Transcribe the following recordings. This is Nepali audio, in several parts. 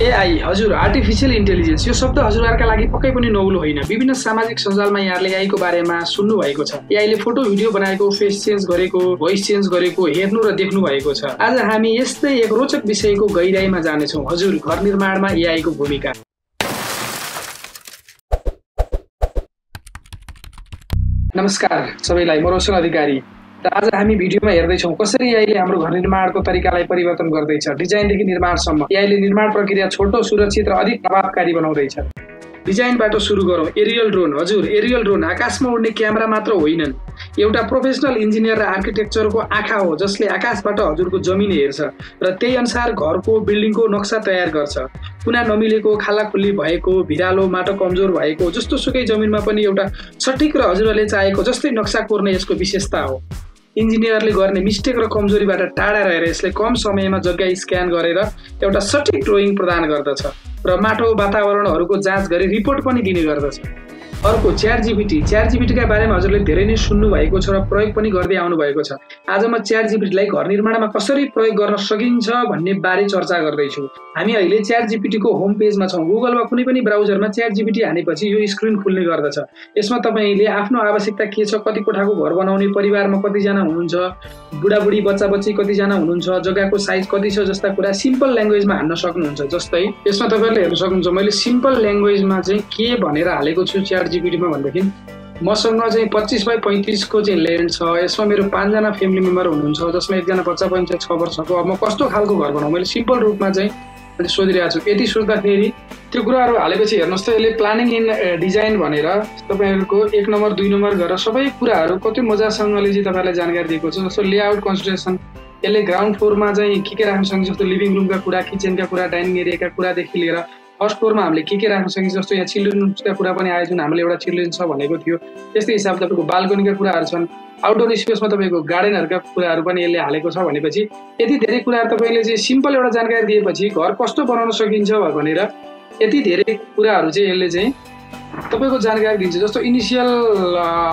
एआई हजुर आर्टिफिशियल इन्टेलिजेन्स यो शब्द हजुरहरूका लागि पक्कै पनि नौलो होइन। विभिन्न सामाजिक सञ्जालमा यहाँले एआई को बारेमा सुन्नु भएको छ। एआईले फोटो भिडियो बनाएको, फेस चेन्ज गरेको, भोइस चेन्ज गरेको हेर्नु र देख्नु भएको छ। आज हामी यस्तै एक रोचक विषयको गहिराईमा जानेछौँ। हजुर, घर निर्माणमा एआई को भूमिका। नमस्कार सबैलाई, म रोशन अधिकारी। आज हामी भिडियोमा हेर्दैछौँ कसरी एआईले हाम्रो घर निर्माणको तरिकालाई परिवर्तन गर्दैछ। डिजाइनदेखि निर्माणसम्म एआईले निर्माण प्रक्रिया छोटो, सुरक्षित र अधिक प्रभावकारी बनाउँदैछ। डिजाइनबाट सुरु गरौँ। Aerial drone. हजुर, एरियल ड्रोन आकाशमा उड्ने क्यामेरा मात्र होइनन्, एउटा प्रोफेसनल इन्जिनियर र आर्किटेक्चरको आँखा हो जसले आकाशबाट हजुरको जमिन हेर्छ र त्यही अनुसार घरको, बिल्डिङको नक्सा तयार गर्छ। कुना नमिलेको, खालाखुल्ली भएको, भिरालो, माटो कमजोर भएको जस्तो सुकै जमिनमा पनि एउटा सठिक र हजुरहरूले चाहेको जस्तै नक्सा कोर्ने यसको विशेषता हो। इन्जिनियरले गर्ने मिस्टेक र कमजोरीबाट टाढा रहेर यसले कम समयमा जग्गा स्क्यान गरेर एउटा सठिक ड्रोइङ प्रदान गर्दछ र माटो वातावरणहरूको जाँच गरी रिपोर्ट पनि दिने गर्दछ। अर्को च्याट जीपीटी। च्याट जीपीटीका बारेमा हजुरले धेरै नै सुन्नु भएको छ र प्रयोग पनि गर्दै आउनु भएको छ। आज म च्याट जीपीटीलाई घर निर्माणमा कसरी प्रयोग गर्न सकिन्छ भन्ने बारे चर्चा गर्दैछु। हामी अहिले च्याट जीपीटीको होम पेजमा छौँ। गुगल वा कुनै पनि ब्राउजरमा च्याट जीपीटी हानेपछि यो स्क्रिन खुल्ने गर्दछ। यसमा तपाईले आफ्नो आवश्यकता के छ, कति कोठाको घर बनाउने, परिवारमा कतिजना हुनुहुन्छ, बुढाबुढी, बच्चा बच्ची कतिजना हुनुहुन्छ, जग्गाको साइज कति छ जस्ता कुरा सिम्पल ल्याङ्ग्वेजमा हान्न सक्नुहुन्छ। जस्तै यसमा तपाईहरुले हेर्न सक्नुहुन्छ मैले सिम्पल ल्याङ्ग्वेजमा चाहिँ के भनेर हालेको छु च्याट जीपीटीमा भन्दाखेरि मसँग चाहिँ 25 बाइ 35 को चाहिँ ल्यान्ड छ। यसमा मेरो 5 जना फ्यामिली मेम्बर हुनुहुन्छ जसमा एकजना बच्चा पनि छ 6 वर्षको। अब म कस्तो खालको घर बनाऊ मैले सिम्पल रूपमा चाहिँ सोधिरहेको छु। यति सोच्दाखेरि त्यो कुराहरू हालेपछि हेर्नुहोस् त यसले प्लानिङ इन डिजाइन भनेर तपाईहरुको 1 नम्बर 2 नम्बर गरेर सबै कुराहरू कति मजासँगले चाहिँ तपाईहरुलाई जानकारी दिएको छ। जस्तो लेआउट कन्स्ट्रक्सन, यसले ग्राउन्ड फ्लोरमा चाहिँ के राख्न सकिन्छ जस्तो लिभिङ रुमका कुरा, किचनका कुरा, डाइनिङ एरियाका कुरादेखि लिएर फर्स्ट फ्लोरमा हामीले के राख्न सकिन्छ जस्तो यहाँ चिल्ड्रेन्सका कुरा पनि आयो जुन हामीले एउटा चिल्ड्रेन छ भनेको थियो। त्यस्तै हिसाबले तपाईको बाल्कनीका कुराहरू छन्। आउटडोर स्पेसमा तपाईको गार्डनहरुका कुराहरू पनि यसले हालेको छ भनेपछि यति धेरै कुराहरू तपाईले चाहिँ सिम्पल एउटा जानकारी दिएपछि घर कस्तो बनाउन सकिन्छ भनेर यति धेरै कुराहरू चाहिँ यसले चाहिँ तपाईको जानकारी दिन्छ। जस्तो इनिशियल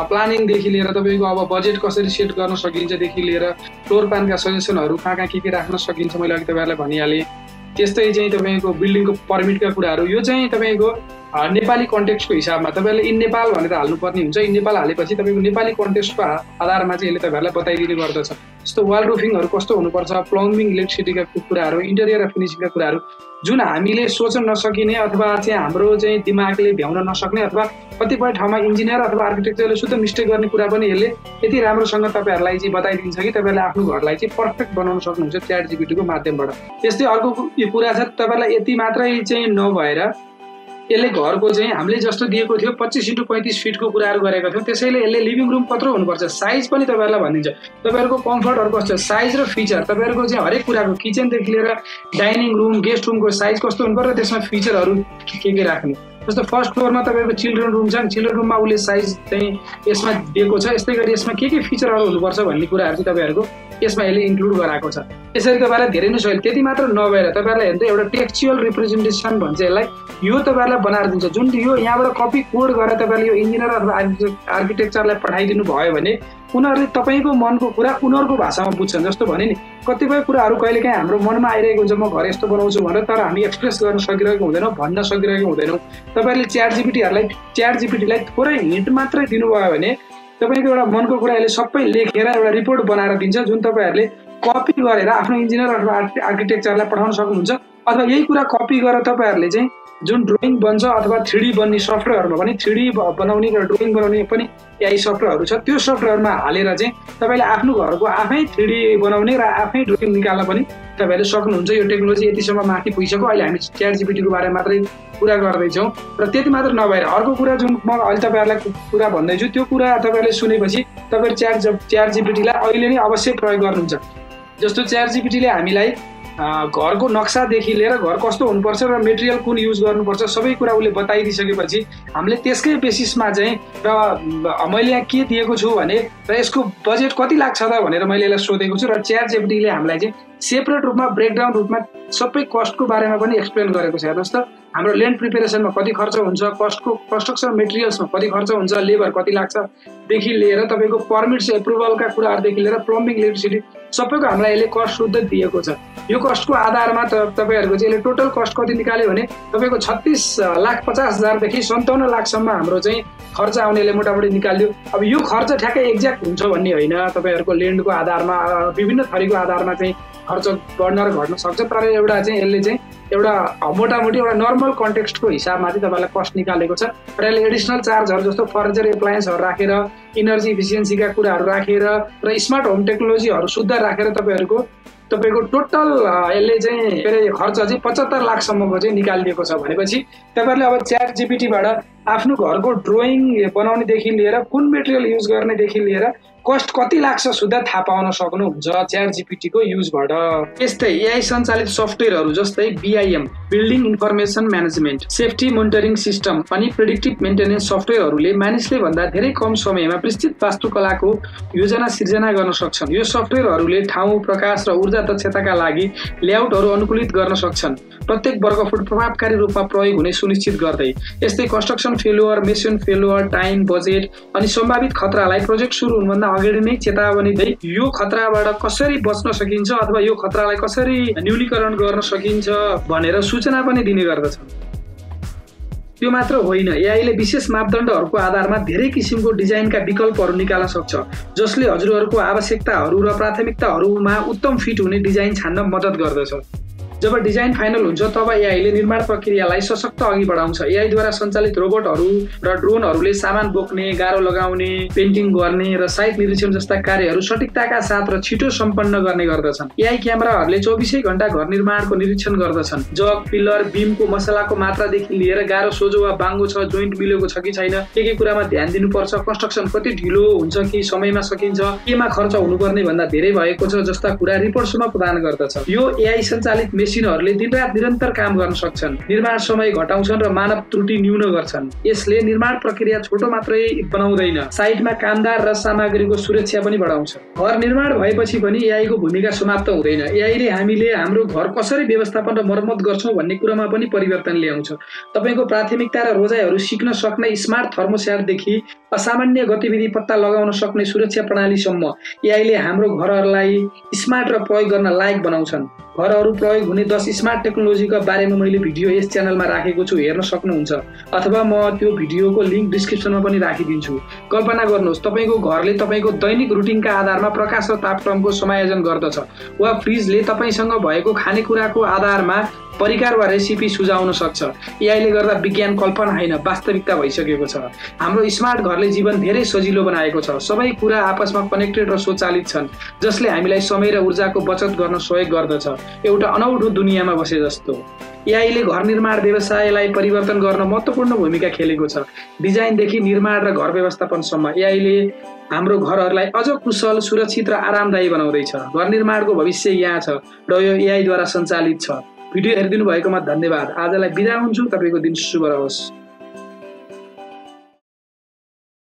प्लानिङदेखि लिएर तपाईको अब बजेट कसरी सेट गर्न सकिन्छ देखि लिएर फ्लोर प्लानका सजेसनहरू कहाँ के राख्न सकिन्छ मैले अघि तपाईहरुलाई भनिहालेँ। त्यस्तै चाहिँ तपाईको बिल्डिङको पर्मिटका कुराहरू यो चाहिँ तपाईको नेपाली कन्टेक्स्टको हिसाबमा तपाईहरुले इन नेपाल भनेर हाल्नुपर्ने हुन्छ। इन नेपाल हालेपछि तपाईको नेपाली कन्टेक्स्टको आधारमा चाहिँ यसले तपाईहरुलाई बताइदिने गर्दछ। जस्तो वाल रुफिङहरू कस्तो हुनुपर्छ, प्लम्बिङ, इलेक्ट्रिसिटीका कुराहरू, इन्टेरियर र फिनिसिङका कुराहरू जुन हामीले सोच्न नसकिने अथवा चाहिँ हाम्रो चाहिँ दिमागले भ्याउन नसक्ने अथवा कतिपय ठाउँमा इन्जिनियर अथवा आर्किटेक्चरले शुद्ध मिस्टेक गर्ने कुरा पनि यसले यति राम्रोसँग तपाईहरुलाई चाहिँ बताइदिन्छ कि तपाईहरुले आफ्नो घरलाई चाहिँ पर्फेक्ट बनाउन सक्नुहुन्छ च्याट जीपीटीको माध्यमबाट। त्यस्तै अर्को यो कुरा छ तपाईहरुलाई यति मात्रै चाहिँ नभएर यसले घरको चाहिँ हामीले जस्तो दिएको थियो 25 x 35 फिटको कुराहरू गरेका थियौँ। त्यसैले यसले लिभिङ रुम कत्रो हुनुपर्छ साइज पनि तपाईहरुलाई भनिदिन्छ। तपाईहरुको कम्फर्टहरु कस्तो छ, साइज र फिचर, तपाईहरुको चाहिँ हरेक कुराको किचनदेखि लिएर डाइनिङ रुम, गेस्ट रुमको साइज कस्तो हुनुपर्छ, त्यसमा फिचरहरु के राख्ने। जस्तो फर्स्ट फ्लोरमा तपाईको चिल्ड्रेन रुम छ, चिल्ड्रेन रुममा उले साइज चाहिँ यसमा दिएको छ। यस्तै गरी यसमा के फिचरहरु हुनुपर्छ भन्ने कुराहरु चाहिँ तपाईहरुको यसमा यसले इन्क्लुड गराएको छ। यसरी तपाईहरुलाई धेरै नै सजिलो। त्यति मात्र नभएर तपाईहरुलाई हेर्दै एउटा टेक्स्चुअल रिप्रेजेन्टेसन भन्छ यसलाई, यो तपाईहरुलाई बनाएर दिन्छ। जुन यो यहाँबाट कपी कोड गरेर तपाईहरुले यो इन्जिनियर अथवा आर्किटेक्चरलाई पठाइदिनु भयो भने उनीहरुले तपाईको मनको कुरा उनीहरुको भाषामा बुझ्छन्। जस्तो भने नि कतिपय कुराहरू कहिलेकाहीँ हाम्रो मनमा आइरहेको हुन्छ म घर यस्तो बनाउँछु भनेर, तर हामी एक्सप्रेस गर्न सकिरहेको हुँदैनौँ, भन्न सकिरहेको हुँदैनौँ। तपाईहरुले च्याट जीपीटीलाई थोरै हिन्ट मात्रै दिनुभयो भने तपाईको एउटा मनको कुरा यसले सबै लेखेर एउटा रिपोर्ट बनाएर दिन्छ जुन तपाईहरुले कपी गरेर आफ्नो इन्जिनियर अथवा आर्किटेक्चरलाई पठाउन सक्नुहुन्छ। अथवा यही कुरा कपी गरेर तपाईहरुले चाहिँ जुन ड्रोइङ बन्छ अथवा 3D बन्ने सफ्टवेयरमा पनि 3D बनाउने र ड्रोइङ बनाउने पनि एआई सफ्टवेयरहरू छ। त्यो सफ्टवेयरमा हालेर चाहिँ तपाईले आफ्नो घरको आफै 3D बनाउने र आफै ड्रोइङ निकाल्न पनि तपाईले सक्नुहुन्छ। यो टेक्नोलोजी यतिसम्म माथि पुगिसक्यो। अहिले हामी च्याट जीपीटीको बारेमा मात्रै कुरा गर्दैछौँ र त्यति मात्र नभएर अर्को कुरा जुन म अहिले तपाईहरुलाई कुरा भन्दैछु त्यो कुरा तपाईले सुनेपछि तपाईहरु च्याट जीपीटीलाई अहिले नै अवश्य प्रयोग गर्नुहुन्छ। जस्तो च्याट जीपीटीले हामीलाई घरको नक्सादेखि लिएर घर कस्तो हुनुपर्छ र मेटेरियल कुन युज गर्नुपर्छ सबै कुरा उसले बताइदिसकेपछि हामीले त्यसकै बेसिसमा चाहिँ र मैले यहाँ के दिएको छु भने र यसको बजेट कति लाग्छ त भनेर मैले यसलाई सोधेको छु र च्याट जीपीटीले हामीलाई चाहिँ सेपरेट रूपमा ब्रेकडाउन रूपमा सबै कस्टको बारेमा पनि एक्सप्लेन गरेको छ। हेर्नुहोस् त हाम्रो ल्यान्ड प्रिपेरेसनमा कति खर्च हुन्छ, कस्टको कन्स्ट्रक्सन मेटेरियल्समा कति खर्च हुन्छ, लेबर कति लाग्छ देखि लिएर तपाईको पर्मिट्स एप्रुभलका कुराहरूदेखि लिएर प्लम्बिङ, इलेक्ट्रिसिटी सबैको हामीलाई यसले कस्ट शुद्ध दिएको छ। यो कस्टको आधारमा तपाईहरुको चाहिँ यसले टोटल कस्ट कति निकाल्यो भने तपाईको 36,50,000 देखि 57 लाखसम्म हाम्रो चाहिँ खर्च आउनेले मोटामोटी निकाल्यो। अब यो खर्च ठ्याक्कै एक्ज्याक्ट हुन्छ भन्ने होइन, तपाईहरुको ल्यान्डको आधारमा विभिन्न थरीको आधारमा चाहिँ खर्च बढ्न र घट्न सक्छ, तर एउटा चाहिँ यसले चाहिँ एउटा मोटामोटी एउटा नर्मल कन्टेक्स्टको हिसाबमा चाहिँ तपाईलाई कस्ट निकालेको छ र यसले एडिसनल चार्जहरु जस्तो फर्निचर एप्लायन्सहरु राखेर, इनर्जी इफिसियन्सीका कुराहरु राखेर र स्मार्ट होम टेक्नोलोजीहरु शुद्ध राखेर तपाईको टोटल यसले चाहिँ खर्च चाहिँ 75 लाखसम्मको चाहिँ निकालिएको छ। भनेपछि तपाईहरुले अब च्याट जीपीटीबाट आफ्नो घरको ड्रोइङ बनाउनेदेखि लिएर कुन मेटेरियल युज गर्नेदेखि लिएर कस्ट कति लाग्छ सुधा थाहा पाउन सक्नुहुन्छ च्याट जीपीटीको युजबाट। यस्तै एआई सञ्चालित सफ्टवेयरहरु जस्तै BIM building information management, safety monitoring system अनि प्रेडिक्टिभ मेन्टेनेन्स सफ्टवेयरहरुले मानिसले भन्दा धेरै कम समयमा विस्तृत वास्तुकलाको योजना सिर्जना गर्न सक्छन्। यो सफ्टवेयरहरुले ठाउँ, प्रकाश र ऊर्जा दक्षताका लागि लेआउटहरु अनुकूलित गर्न सक्छन्, प्रत्येक वर्गफुट प्रभावकारी रूपमा प्रयोग हुने सुनिश्चित गर्दै। यस्तै construction failure, machine failure, time, budget अनि सम्भावित खतरालाई प्रोजेक्ट सुरु हुनुभन्दा अगाडि नै चेतावनी दिँदै यो खतराबाट कसरी बच्न सकिन्छ अथवा यो खतरालाई कसरी न्यूनीकरण गर्न सकिन्छ भनेर सूचना पनि दिने गर्दछ। त्यो मात्र होइन, एआईले विशेष मापदण्डहरूको आधारमा धेरै किसिमको डिजाइनका विकल्पहरू निकाल्न सक्छ, जसले हजुरहरूको आवश्यकताहरू र प्राथमिकताहरूमा उत्तम फिट हुने डिजाइन छान्न मद्दत गर्दछ। जब डिजाइन फाइनल हुन्छ तब एआईले निर्माण प्रक्रियालाई सशक्त अघि बढाउँछ। एआईद्वारा सञ्चालित रोबोटहरू र ड्रोनहरूले सामान बोक्ने, गाह्रो लगाउने, पेन्टिङ गर्ने र साइट निरीक्षण जस्ता कार्यहरू सटिकताका साथ र छिटो सम्पन्न गर्ने गर्दछन्। एआई क्यामेराहरूले 24 घण्टा घर निर्माणको निरीक्षण गर्दछन्। जग, पिलर, बीमको मसलाको मात्रादेखि लिएर गाह्रो सोझो वा बाङ्गो छ, जोइन्ट मिलेको छ कि छैन, के कुरामा ध्यान दिनुपर्छ, कन्स्ट्रक्सन कति ढिलो हुन्छ कि समयमा सकिन्छ, केमा खर्च हुनुपर्ने भन्दा धेरै भएको छ जस्ता कुरा रिपोर्टसम्म प्रदान गर्दछ। यो एआई सञ्चालित मेसिनहरूले दिनरात निरन्तर काम गर्न सक्छन्, निर्माण समय घटाउँछन् र मानव त्रुटि न्यून गर्छन्। यसले निर्माण प्रक्रिया छोटो मात्रै बनाउँदैन, साइटमा कामदार र सामग्रीको सुरक्षा पनि बढाउँछ। घर निर्माण भएपछि पनि एआईको भूमिका समाप्त हुँदैन। एआईले हामीले हाम्रो घर कसरी व्यवस्थापन र मर्मत गर्छौं भन्ने कुरामा पनि परिवर्तन ल्याउँछ। तपाईको प्राथमिकता र रोजाइहरू सिक्न सक्ने स्मार्ट थर्मोस्ट्याटदेखि असामान्य गतिविधि पत्ता लगाउन सक्ने सुरक्षा प्रणालीसम्म एआईले हाम्रो घरहरूलाई स्मार्ट र प्रयोग गर्न लायक बनाउँछन्। घरहरू प्रयोग हुने 10 स्मार्ट टेक्नोलोजीका बारेमा मैले भिडियो यस च्यानलमा राखेको छु, हेर्न सक्नुहुन्छ, अथवा म त्यो भिडियोको लिंक डिस्क्रिप्सनमा पनि राखिदिन्छु। कल्पना गर्नुहोस्, तपाईको घरले तपाईको दैनिक रुटिनका आधारमा प्रकाश र तापक्रमको समायोजन गर्दछ, वा फ्रिजले तपाईसँग भएको खानेकुराको आधारमा परिकार वा रेसिपी सुझाउन सक्छ। एआईले गर्दा विज्ञान कल्पना होइन, वास्तविकता भइसकेको छ। हाम्रो स्मार्ट घरले जीवन धेरै सजिलो बनाएको छ। सबै कुरा आपसमा कनेक्टेड र स्वचालित छन्, जसले हामीलाई समय र ऊर्जाको बचत गर्न सहयोग गर्दछ, एउटा अनौठो दुनियाँमा बसे जस्तो। एआईले घर निर्माण व्यवसायलाई परिवर्तन गर्न महत्त्वपूर्ण भूमिका खेलेको छ। डिजाइनदेखि निर्माण र घर व्यवस्थापनसम्म एआईले हाम्रो घरहरूलाई अझ कुशल, सुरक्षित र आरामदायी बनाउँदैछ। घर निर्माणको भविष्य यहाँ छ र यो एआईद्वारा सञ्चालित छ। भिडियो हेरिदिनु भएकोमा धन्यवाद। आजलाई बिदा हुन्छु। तपाईको दिन शुभ रहोस्।